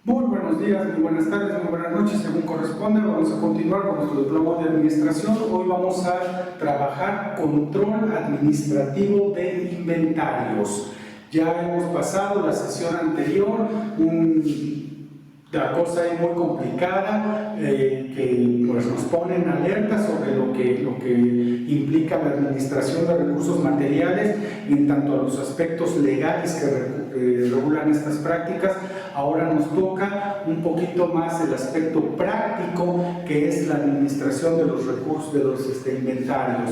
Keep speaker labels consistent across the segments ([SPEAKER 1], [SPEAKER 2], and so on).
[SPEAKER 1] Muy buenos días, muy buenas tardes, muy buenas noches, según corresponda. Vamos a continuar con nuestro diploma de administración. Hoy vamos a trabajar control administrativo de inventarios. Ya hemos pasado la sesión anterior, la cosa es muy complicada, que pues, nos pone en alerta sobre lo que implica la administración de recursos materiales en tanto a los aspectos legales que regulan estas prácticas. Ahora nos toca un poquito más el aspecto práctico, que es la administración de los recursos, de los inventarios.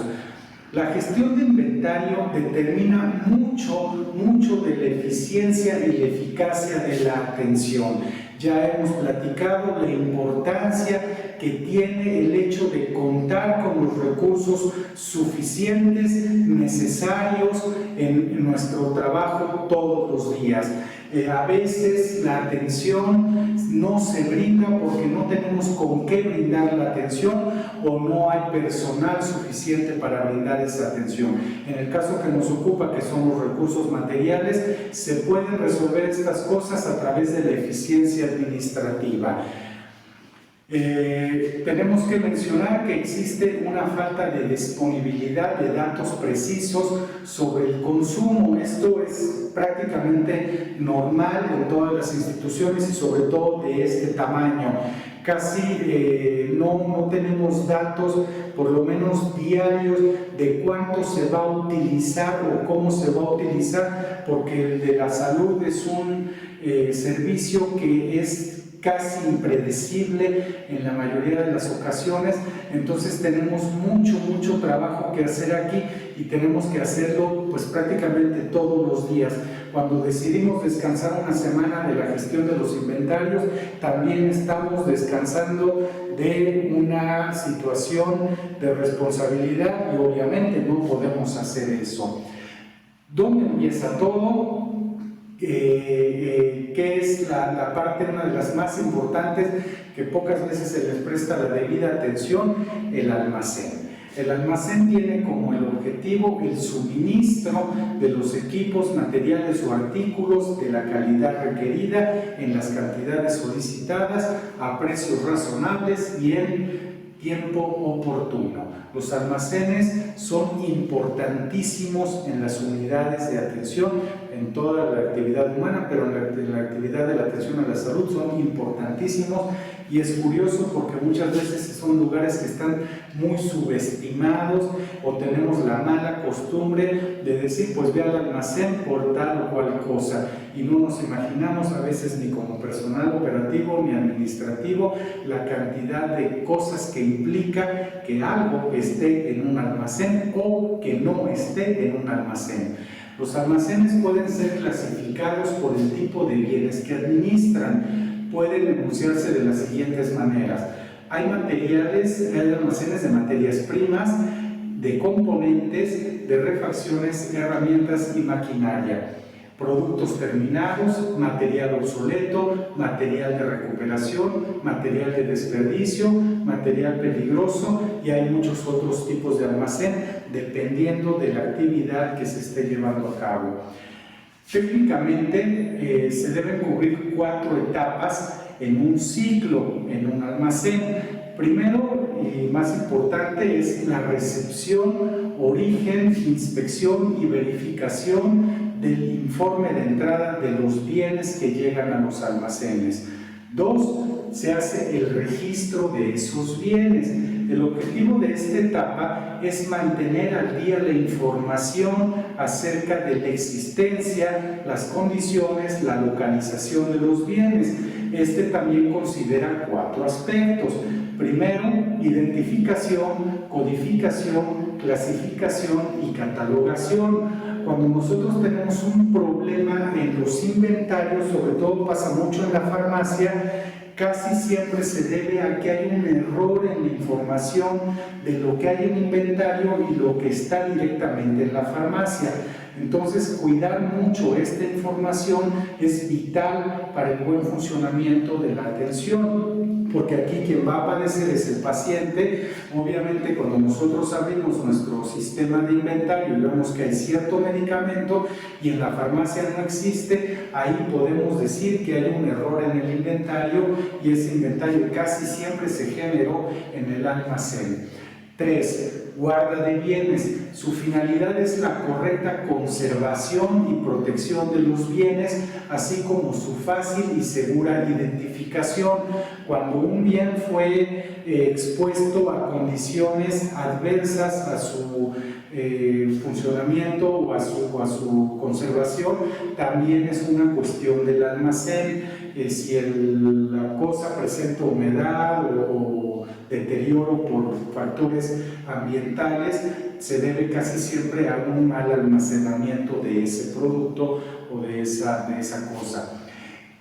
[SPEAKER 1] La gestión de inventario determina mucho de la eficiencia y la eficacia de la atención. Ya hemos platicado la importancia que tiene el hecho de contar con los recursos suficientes, necesarios en nuestro trabajo todos los días. A veces la atención no se brinda porque no tenemos con qué brindar la atención o no hay personal suficiente para brindar esa atención. En el caso que nos ocupa, que son los recursos materiales, se pueden resolver estas cosas a través de la eficiencia administrativa. Tenemos que mencionar que existe una falta de disponibilidad de datos precisos sobre el consumo. Esto es prácticamente normal en todas las instituciones y sobre todo de este tamaño. Casi no tenemos datos, por lo menos diarios, de cuánto se va a utilizar o cómo se va a utilizar, porque el de la salud es un servicio que es casi impredecible en la mayoría de las ocasiones. Entonces tenemos mucho trabajo que hacer aquí y tenemos que hacerlo pues prácticamente todos los días. Cuando decidimos descansar una semana de la gestión de los inventarios, también estamos descansando de una situación de responsabilidad y obviamente no podemos hacer eso. ¿Dónde empieza todo? Que es la parte, una de las más importantes, que pocas veces se les presta la debida atención: el almacén. El almacén tiene como el objetivo el suministro de los equipos, materiales o artículos de la calidad requerida en las cantidades solicitadas, a precios razonables y en tiempo oportuno. Los almacenes son importantísimos en las unidades de atención, en toda la actividad humana, pero en la actividad de la atención a la salud son importantísimos. Y es curioso porque muchas veces son lugares que están muy subestimados, o tenemos la mala costumbre de decir pues ve al almacén por tal o cual cosa, y no nos imaginamos a veces ni como personal operativo ni administrativo la cantidad de cosas que implica que algo esté en un almacén o que no esté en un almacén. Los almacenes pueden ser clasificados por el tipo de bienes que administran. Pueden enunciarse de las siguientes maneras. Hay almacenes de materias primas, de componentes, de refacciones, herramientas y maquinaria. Productos terminados, material obsoleto, material de recuperación, material de desperdicio, material peligroso, y hay muchos otros tipos de almacén dependiendo de la actividad que se esté llevando a cabo. Técnicamente se deben cubrir 4 etapas en un ciclo, en un almacén. Primero y más importante es la recepción, origen, inspección y verificación del informe de entrada de los bienes que llegan a los almacenes. 2. Se hace el registro de esos bienes. El objetivo de esta etapa es mantener al día la información acerca de la existencia, las condiciones, la localización de los bienes. Este también considera 4 aspectos. Primero, identificación, codificación, clasificación y catalogación. Cuando nosotros tenemos un problema en los inventarios, sobre todo pasa mucho en la farmacia, casi siempre se debe a que hay un error en la información de lo que hay en inventario y lo que está directamente en la farmacia. Entonces, cuidar mucho esta información es vital para el buen funcionamiento de la atención. porque aquí quien va a padecer es el paciente. Obviamente, cuando nosotros abrimos nuestro sistema de inventario y vemos que hay cierto medicamento y en la farmacia no existe, ahí podemos decir que hay un error en el inventario y ese inventario casi siempre se generó en el almacén. 3. Guarda de bienes. Su finalidad es la correcta conservación y protección de los bienes, así como su fácil y segura identificación. Cuando un bien fue expuesto a condiciones adversas a su funcionamiento o a su conservación, también es una cuestión del almacén. Si la cosa presenta humedad o deterioro por factores ambientales, se debe casi siempre a un mal almacenamiento de ese producto o de esa cosa.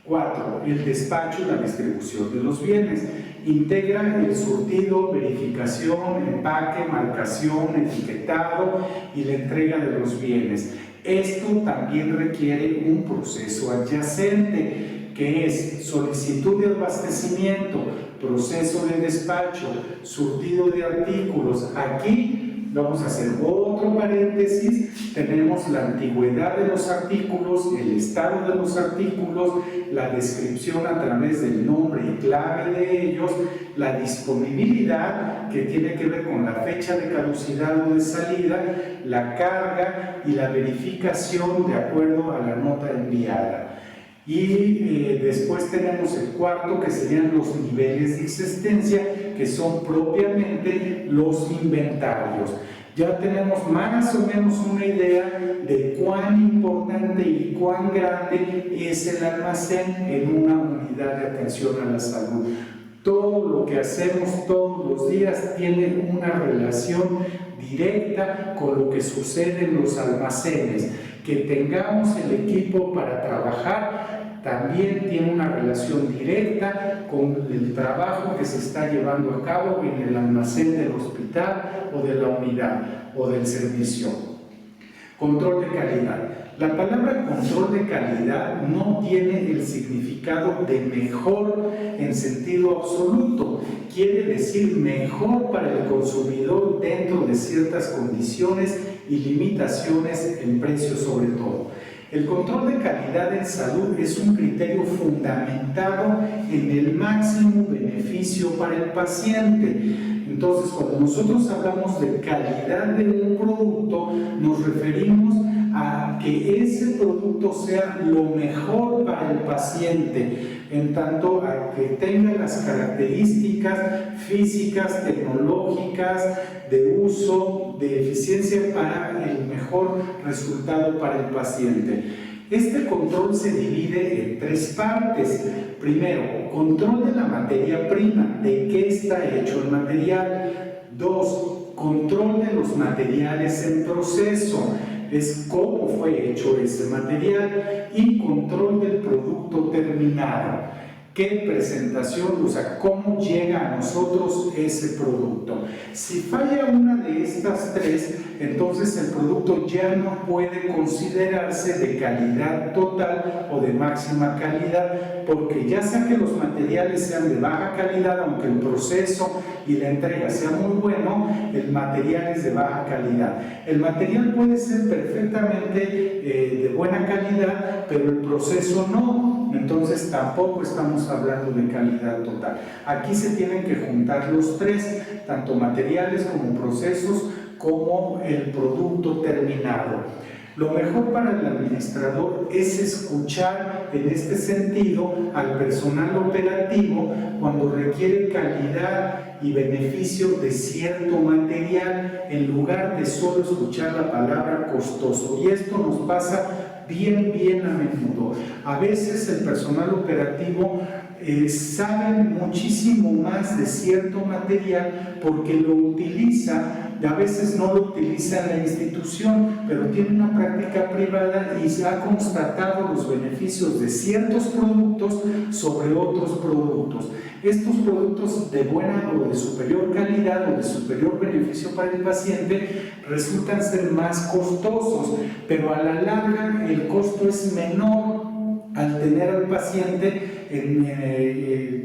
[SPEAKER 1] 4. El despacho y la distribución de los bienes. Integra el surtido, verificación, empaque, marcación, etiquetado y la entrega de los bienes. Esto también requiere un proceso adyacente, que es solicitud de abastecimiento, proceso de despacho, surtido de artículos. Aquí vamos a hacer otro paréntesis. Tenemos la antigüedad de los artículos, el estado de los artículos, la descripción a través del nombre y clave de ellos, la disponibilidad, que tiene que ver con la fecha de caducidad o de salida, la carga y la verificación de acuerdo a la nota enviada. Y después tenemos el cuarto, que serían los niveles de existencia, que son propiamente los inventarios. Ya tenemos más o menos una idea de cuán importante y cuán grande es el almacén en una unidad de atención a la salud. Todo lo que hacemos todos los días tiene una relación directa con lo que sucede en los almacenes. Que tengamos el equipo para trabajar también tiene una relación directa con el trabajo que se está llevando a cabo en el almacén del hospital o de la unidad o del servicio. Control de calidad. La palabra control de calidad no tiene el significado de mejor en sentido absoluto. Quiere decir mejor para el consumidor dentro de ciertas condiciones y limitaciones en precios sobre todo. El control de calidad en salud es un criterio fundamentado en el máximo beneficio para el paciente. Entonces, cuando nosotros hablamos de calidad de un producto, nos referimos a que ese producto sea lo mejor para el paciente, en tanto a que tenga las características físicas, tecnológicas, de uso, de eficiencia para el mejor resultado para el paciente. Este control se divide en tres partes. Primero, control de la materia prima, de qué está hecho el material. 2, control de los materiales en proceso, es cómo fue hecho ese material. Y control del producto terminado, qué presentación, o sea, cómo llega a nosotros ese producto. Si falla una de estas tres, entonces el producto ya no puede considerarse de calidad total o de máxima calidad, porque ya sea que los materiales sean de baja calidad, aunque el proceso y la entrega sea muy bueno, el material es de baja calidad. El material puede ser perfectamente de buena calidad, pero el proceso no, entonces tampoco estamos hablando de calidad total. Aquí se tienen que juntar los tres, tanto materiales como procesos, como el producto terminado. Lo mejor para el administrador es escuchar en este sentido al personal operativo cuando requiere calidad y beneficio de cierto material, en lugar de solo escuchar la palabra costoso. Y esto nos pasa bien a menudo. A veces el personal operativo sabe muchísimo más de cierto material porque lo utiliza. A veces no lo utiliza en la institución, pero tiene una práctica privada y se ha constatado los beneficios de ciertos productos sobre otros productos. Estos productos de buena o de superior calidad o de superior beneficio para el paciente resultan ser más costosos, pero a la larga el costo es menor al tener al paciente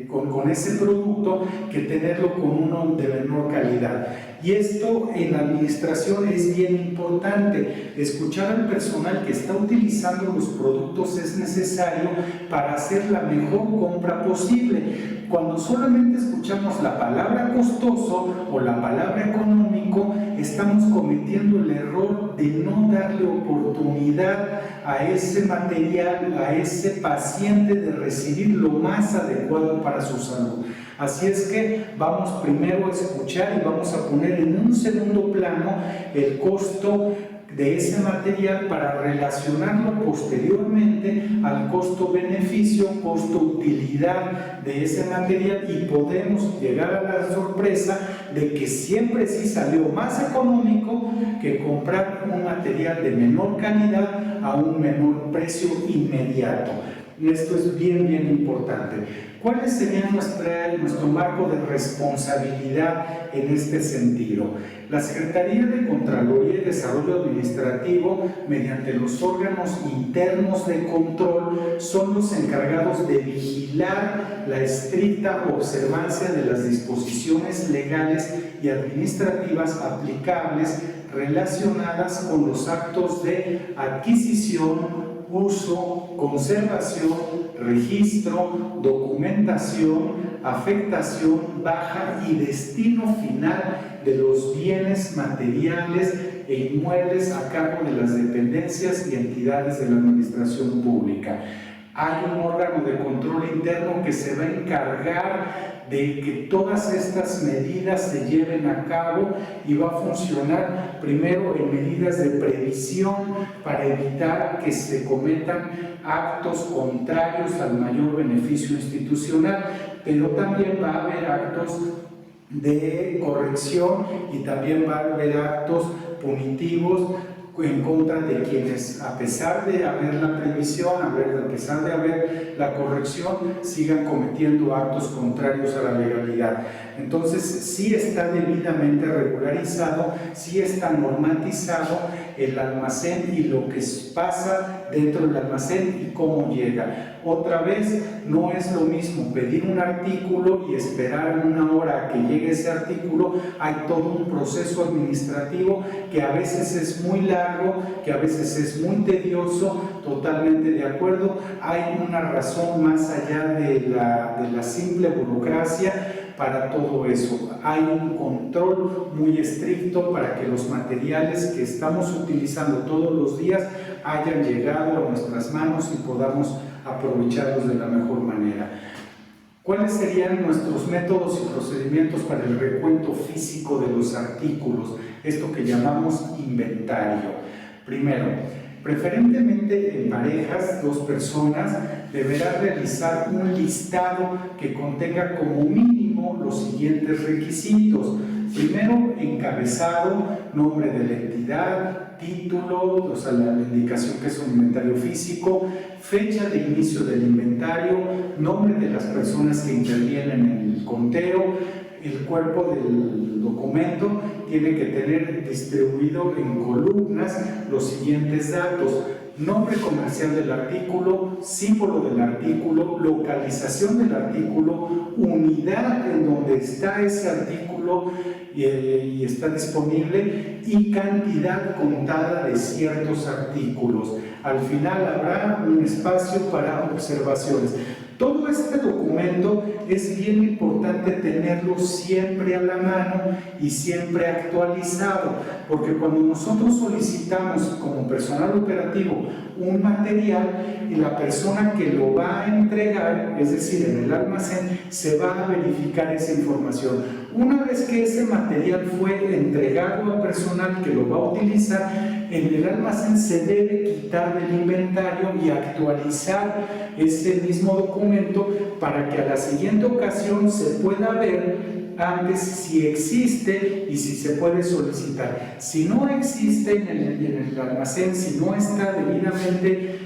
[SPEAKER 1] con ese producto que tenerlo con uno de menor calidad. Y esto en la administración es bien importante. Escuchar al personal que está utilizando los productos es necesario para hacer la mejor compra posible. Cuando solamente escuchamos la palabra costoso o la palabra económico, estamos cometiendo el error de no darle oportunidad a ese material, a ese paciente, de recibir lo más adecuado para su salud. Así es que vamos primero a escuchar y vamos a poner en un segundo plano el costo de ese material para relacionarlo posteriormente al costo-beneficio, costo-utilidad de ese material, y podemos llegar a la sorpresa de que siempre sí salió más económico que comprar un material de menor calidad a un menor precio inmediato. Esto es bien importante. ¿Cuál sería nuestro marco de responsabilidad en este sentido? La Secretaría de Contraloría y Desarrollo Administrativo, mediante los órganos internos de control, son los encargados de vigilar la estricta observancia de las disposiciones legales y administrativas aplicables relacionadas con los actos de adquisición, uso, conservación, registro, documentación, afectación, baja y destino final de los bienes materiales e inmuebles a cargo de las dependencias y entidades de la administración pública. Hay un órgano de control interno que se va a encargar de que todas estas medidas se lleven a cabo y va a funcionar primero en medidas de previsión para evitar que se cometan actos contrarios al mayor beneficio institucional, pero también va a haber actos de corrección y también va a haber actos punitivos en contra de quienes, a pesar de haber la previsión, a pesar de haber la corrección, sigan cometiendo actos contrarios a la legalidad. Entonces, sí está debidamente regularizado, sí está normatizado el almacén y lo que pasa dentro del almacén y cómo llega. Otra vez, no es lo mismo pedir un artículo y esperar una hora a que llegue ese artículo. Hay todo un proceso administrativo que a veces es muy largo, que a veces es muy tedioso, totalmente de acuerdo. Hay una razón más allá de la simple burocracia para todo eso. Hay un control muy estricto para que los materiales que estamos utilizando todos los días hayan llegado a nuestras manos y podamos aprovecharlos de la mejor manera. ¿Cuáles serían nuestros métodos y procedimientos para el recuento físico de los artículos? Esto que llamamos inventario. Primero, preferentemente en parejas, 2 personas, deberá realizar un listado que contenga como mínimo los siguientes requisitos. Primero, encabezado, nombre de la entidad, título, o sea, la indicación que es un inventario físico, fecha de inicio del inventario, nombre de las personas que intervienen en el conteo. El cuerpo del documento tiene que tener distribuido en columnas los siguientes datos: nombre comercial del artículo, símbolo del artículo, localización del artículo, unidad en donde está ese artículo y está disponible, y cantidad contada de ciertos artículos. Al final habrá un espacio para observaciones. Todo este documento es bien importante tenerlo siempre a la mano y siempre actualizado, porque cuando nosotros solicitamos como personal operativo un material, y la persona que lo va a entregar, es decir, en el almacén, se va a verificar esa información. Una vez que ese material fue entregado al personal que lo va a utilizar, en el almacén se debe quitar del inventario y actualizar ese mismo documento para que a la siguiente ocasión se pueda ver antes si existe y si se puede solicitar. Si no existe en el almacén, si no está debidamente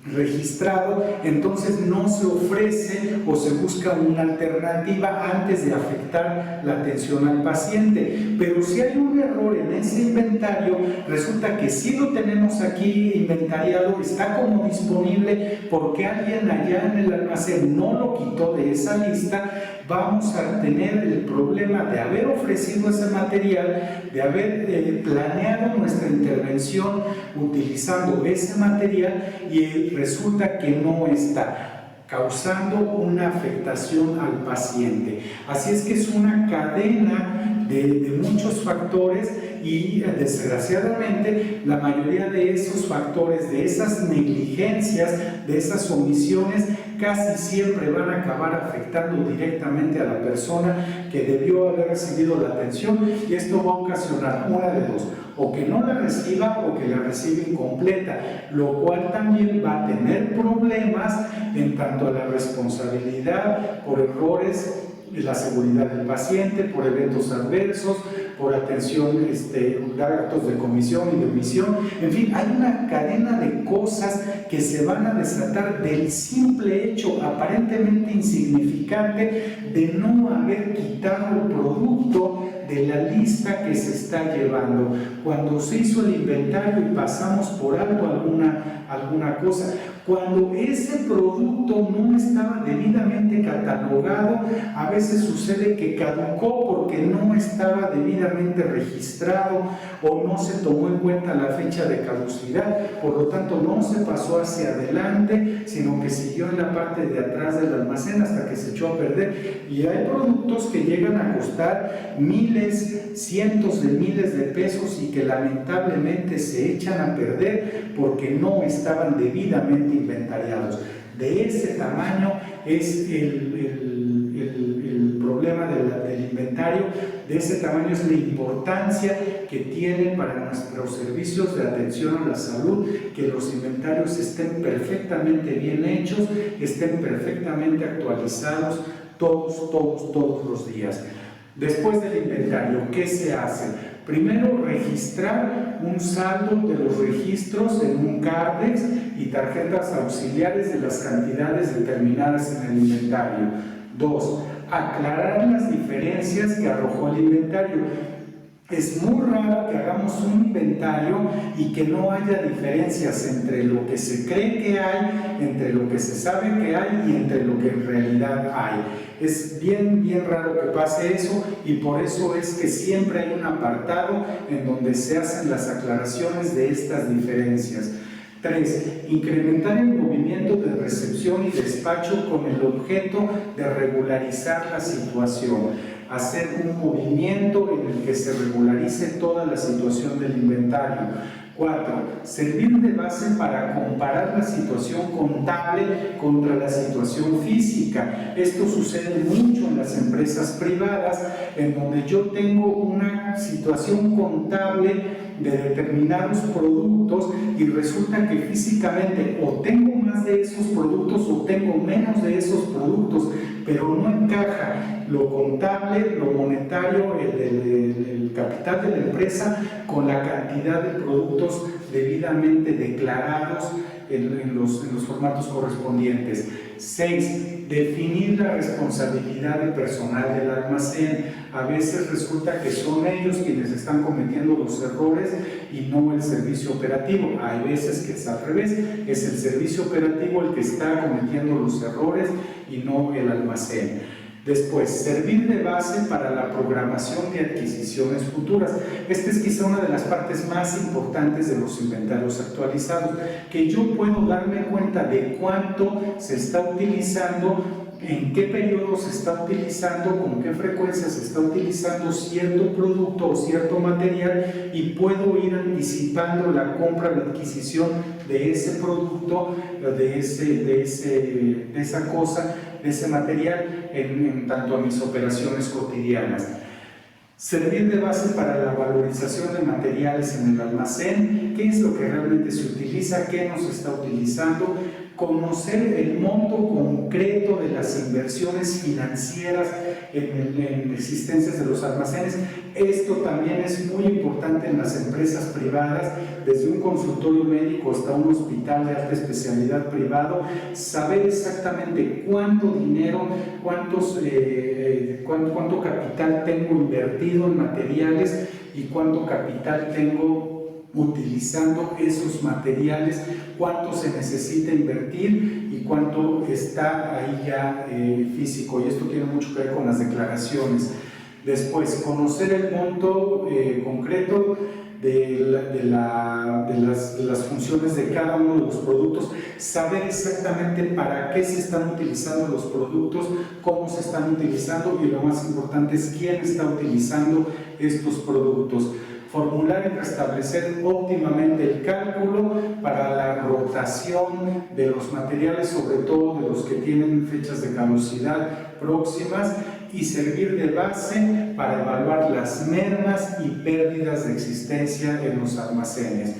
[SPEAKER 1] registrado, entonces no se ofrece o se busca una alternativa antes de afectar la atención al paciente. Pero si hay un error en ese inventario, resulta que sí lo tenemos aquí inventariado, está como disponible porque alguien allá en el almacén no lo quitó de esa lista, vamos a tener el problema de haber ofrecido ese material, de haber planeado nuestra intervención utilizando ese material y resulta que no está, causando una afectación al paciente. Así es que es una cadena de muchos factores y desgraciadamente la mayoría de esos factores, de esas negligencias, de esas omisiones, casi siempre van a acabar afectando directamente a la persona que debió haber recibido la atención, y esto va a ocasionar una de dos: o que no la reciba o que la reciba incompleta, lo cual también va a tener problemas en tanto a la responsabilidad por errores en la seguridad del paciente, por eventos adversos, por atención, dar actos de comisión y de omisión. En fin, hay una cadena de cosas que se van a desatar del simple hecho aparentemente insignificante de no haber quitado el producto de la lista que se está llevando. Cuando se hizo el inventario y pasamos por alto alguna cosa, cuando ese producto no estaba debidamente catalogado, a veces sucede que caducó porque no estaba debidamente registrado o no se tomó en cuenta la fecha de caducidad, por lo tanto no se pasó hacia adelante, sino que siguió en la parte de atrás del almacén hasta que se echó a perder. Y hay productos que llegan a costar miles, cientos de miles de pesos y que lamentablemente se echan a perder porque no estaban debidamente inventariados. De ese tamaño es el problema del inventario, de ese tamaño es la importancia que tiene para nuestros servicios de atención a la salud, que los inventarios estén perfectamente bien hechos, estén perfectamente actualizados todos los días. Después del inventario, ¿qué se hace? Primero, registrar un saldo de los registros en un CARDEX y tarjetas auxiliares de las cantidades determinadas en el inventario. 2. Aclarar las diferencias que arrojó el inventario. Es muy raro que hagamos un inventario y que no haya diferencias entre lo que se cree que hay, entre lo que se sabe que hay y entre lo que en realidad hay. Es bien raro que pase eso, y por eso es que siempre hay un apartado en donde se hacen las aclaraciones de estas diferencias. 3. Incrementar el movimiento de recepción y despacho con el objeto de regularizar la situación. Hacer un movimiento en el que se regularice toda la situación del inventario. 4. Servir de base para comparar la situación contable contra la situación física. Esto sucede mucho en las empresas privadas, en donde yo tengo una situación contable de determinados productos y resulta que físicamente o tengo más de esos productos o tengo menos de esos productos, pero no encaja lo contable, lo monetario, el capital de la empresa con la cantidad de productos debidamente declarados en los formatos correspondientes. 6. Definir la responsabilidad del personal del almacén. A veces resulta que son ellos quienes están cometiendo los errores y no el servicio operativo. Hay veces que es al revés, es el servicio operativo el que está cometiendo los errores y no el almacén. Después, servir de base para la programación de adquisiciones futuras. Esta es quizá una de las partes más importantes de los inventarios actualizados, que yo puedo darme cuenta de cuánto se está utilizando, en qué periodo se está utilizando, con qué frecuencia se está utilizando cierto producto o cierto material, y puedo ir anticipando la compra, la adquisición de ese producto, de esa cosa, de ese material en tanto a mis operaciones cotidianas. Servir de base para la valorización de materiales en el almacén. ¿Qué es lo que realmente se utiliza? ¿Qué no se está utilizando? Conocer el monto concreto de las inversiones financieras en existencias de los almacenes. Esto también es muy importante en las empresas privadas, desde un consultorio médico hasta un hospital de alta especialidad privado, saber exactamente cuánto dinero, cuánto capital tengo invertido en materiales y cuánto capital tengo utilizando esos materiales, cuánto se necesita invertir y cuánto está ahí ya físico, y esto tiene mucho que ver con las declaraciones. Después, conocer el monto concreto de las funciones de cada uno de los productos, saber exactamente para qué se están utilizando los productos, cómo se están utilizando y lo más importante es quién está utilizando estos productos. Formular y restablecer óptimamente el cálculo para la rotación de los materiales, sobre todo de los que tienen fechas de caducidad próximas, y servir de base para evaluar las mermas y pérdidas de existencia en los almacenes.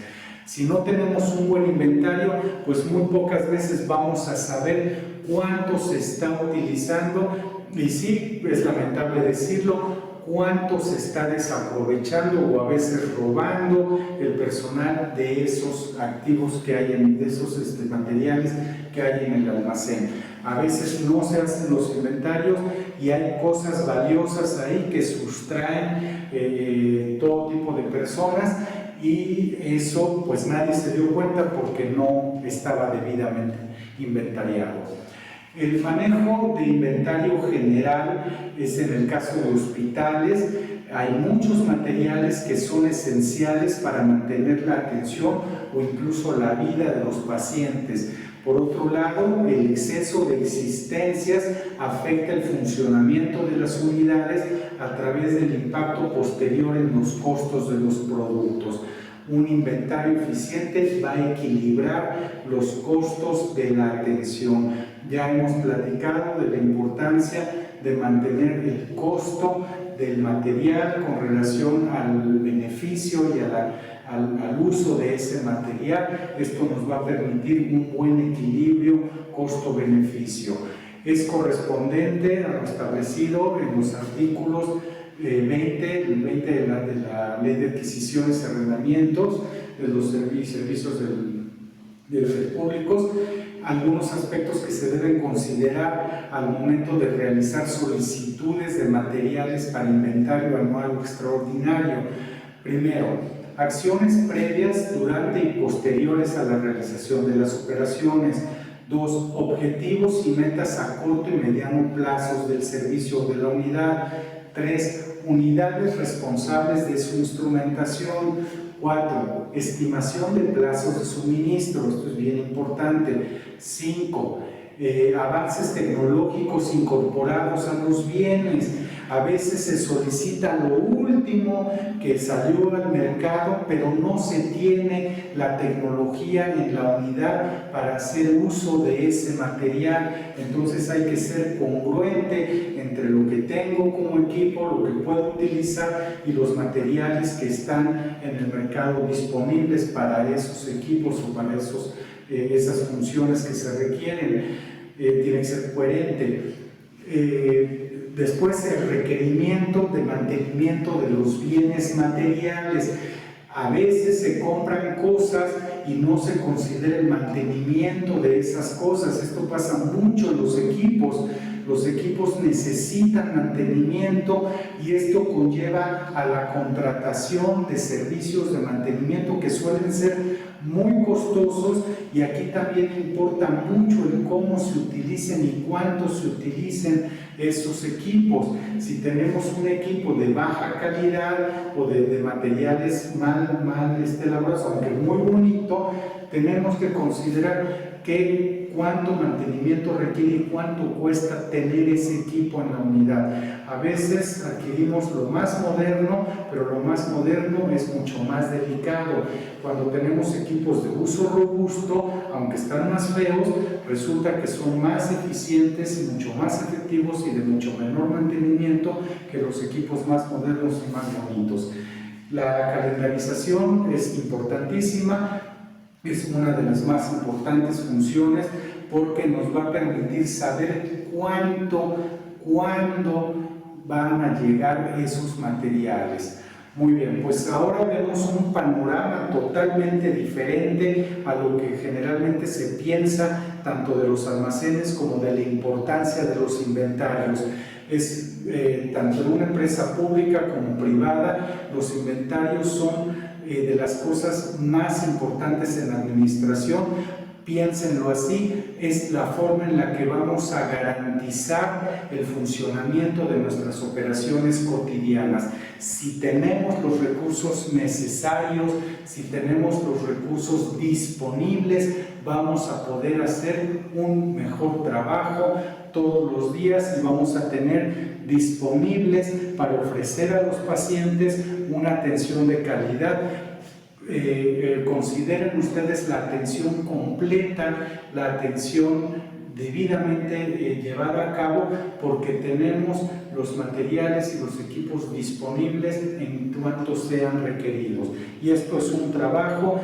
[SPEAKER 1] Si no tenemos un buen inventario, pues muy pocas veces vamos a saber cuánto se está utilizando, y sí, es lamentable decirlo, cuánto se está desaprovechando o a veces robando el personal de esos activos que hay, de esos materiales que hay en el almacén. A veces no se hacen los inventarios y hay cosas valiosas ahí que sustraen todo tipo de personas, y eso pues nadie se dio cuenta porque no estaba debidamente inventariado. El manejo de inventario general es en el caso de hospitales. Hay muchos materiales que son esenciales para mantener la atención o incluso la vida de los pacientes. Por otro lado, el exceso de existencias afecta el funcionamiento de las unidades a través del impacto posterior en los costos de los productos. Un inventario eficiente va a equilibrar los costos de la atención. Ya hemos platicado de la importancia de mantener el costo del material con relación al beneficio y al uso de ese material. Esto nos va a permitir un buen equilibrio costo-beneficio. Es correspondiente a lo establecido en los artículos 20 de la Ley de Adquisiciones y Arrendamientos de los servicios públicos, algunos aspectos que se deben considerar al momento de realizar solicitudes de materiales para inventario anual o extraordinario. Primero, acciones previas, durante y posteriores a la realización de las operaciones. 2. Objetivos y metas a corto y mediano plazos del servicio de la unidad. 3. Unidades responsables de su instrumentación. 4. Estimación de plazos de suministro, esto es bien importante. 5. Avances tecnológicos incorporados a los bienes. A veces se solicita lo último que salió al mercado, pero no se tiene la tecnología en la unidad para hacer uso de ese material. Entonces hay que ser congruente entre lo que tengo como equipo, lo que puedo utilizar y los materiales que están en el mercado disponibles para esos equipos o para esas funciones que se requieren. Tiene que ser coherente. Después, el requerimiento de mantenimiento de los bienes materiales. A veces se compran cosas y no se considera el mantenimiento de esas cosas. Esto pasa mucho en los equipos. Los equipos necesitan mantenimiento y esto conlleva a la contratación de servicios de mantenimiento que suelen ser muy costosos, y aquí también importa mucho el cómo se utilicen y cuánto se utilicen esos equipos. Si tenemos un equipo de baja calidad o de materiales mal elaborados, aunque muy bonito, tenemos que considerar cuánto mantenimiento requiere y cuánto cuesta tener ese equipo en la unidad. A veces adquirimos lo más moderno, pero lo más moderno es mucho más delicado. Cuando tenemos equipos de uso robusto, aunque están más feos, resulta que son más eficientes y mucho más efectivos y de mucho menor mantenimiento que los equipos más modernos y más bonitos. La calendarización es importantísima. Es una de las más importantes funciones porque nos va a permitir saber cuándo van a llegar esos materiales. Muy bien, pues ahora vemos un panorama totalmente diferente a lo que generalmente se piensa tanto de los almacenes como de la importancia de los inventarios. Tanto en una empresa pública como privada, los inventarios son de las cosas más importantes en la administración. Piénsenlo así, es la forma en la que vamos a garantizar el funcionamiento de nuestras operaciones cotidianas. Si tenemos los recursos necesarios, si tenemos los recursos disponibles, vamos a poder hacer un mejor trabajo todos los días y vamos a tener disponibles para ofrecer a los pacientes una atención de calidad. Consideren ustedes la atención completa, la atención debidamente llevada a cabo, porque tenemos los materiales y los equipos disponibles en cuanto sean requeridos. Y esto es un trabajo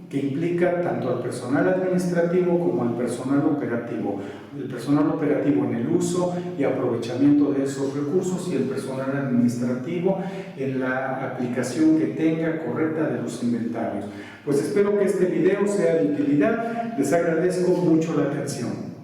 [SPEAKER 1] que implica tanto al personal administrativo como al personal operativo. El personal operativo en el uso y aprovechamiento de esos recursos, y el personal administrativo en la aplicación que tenga correcta de los inventarios. Pues espero que este video sea de utilidad. Les agradezco mucho la atención.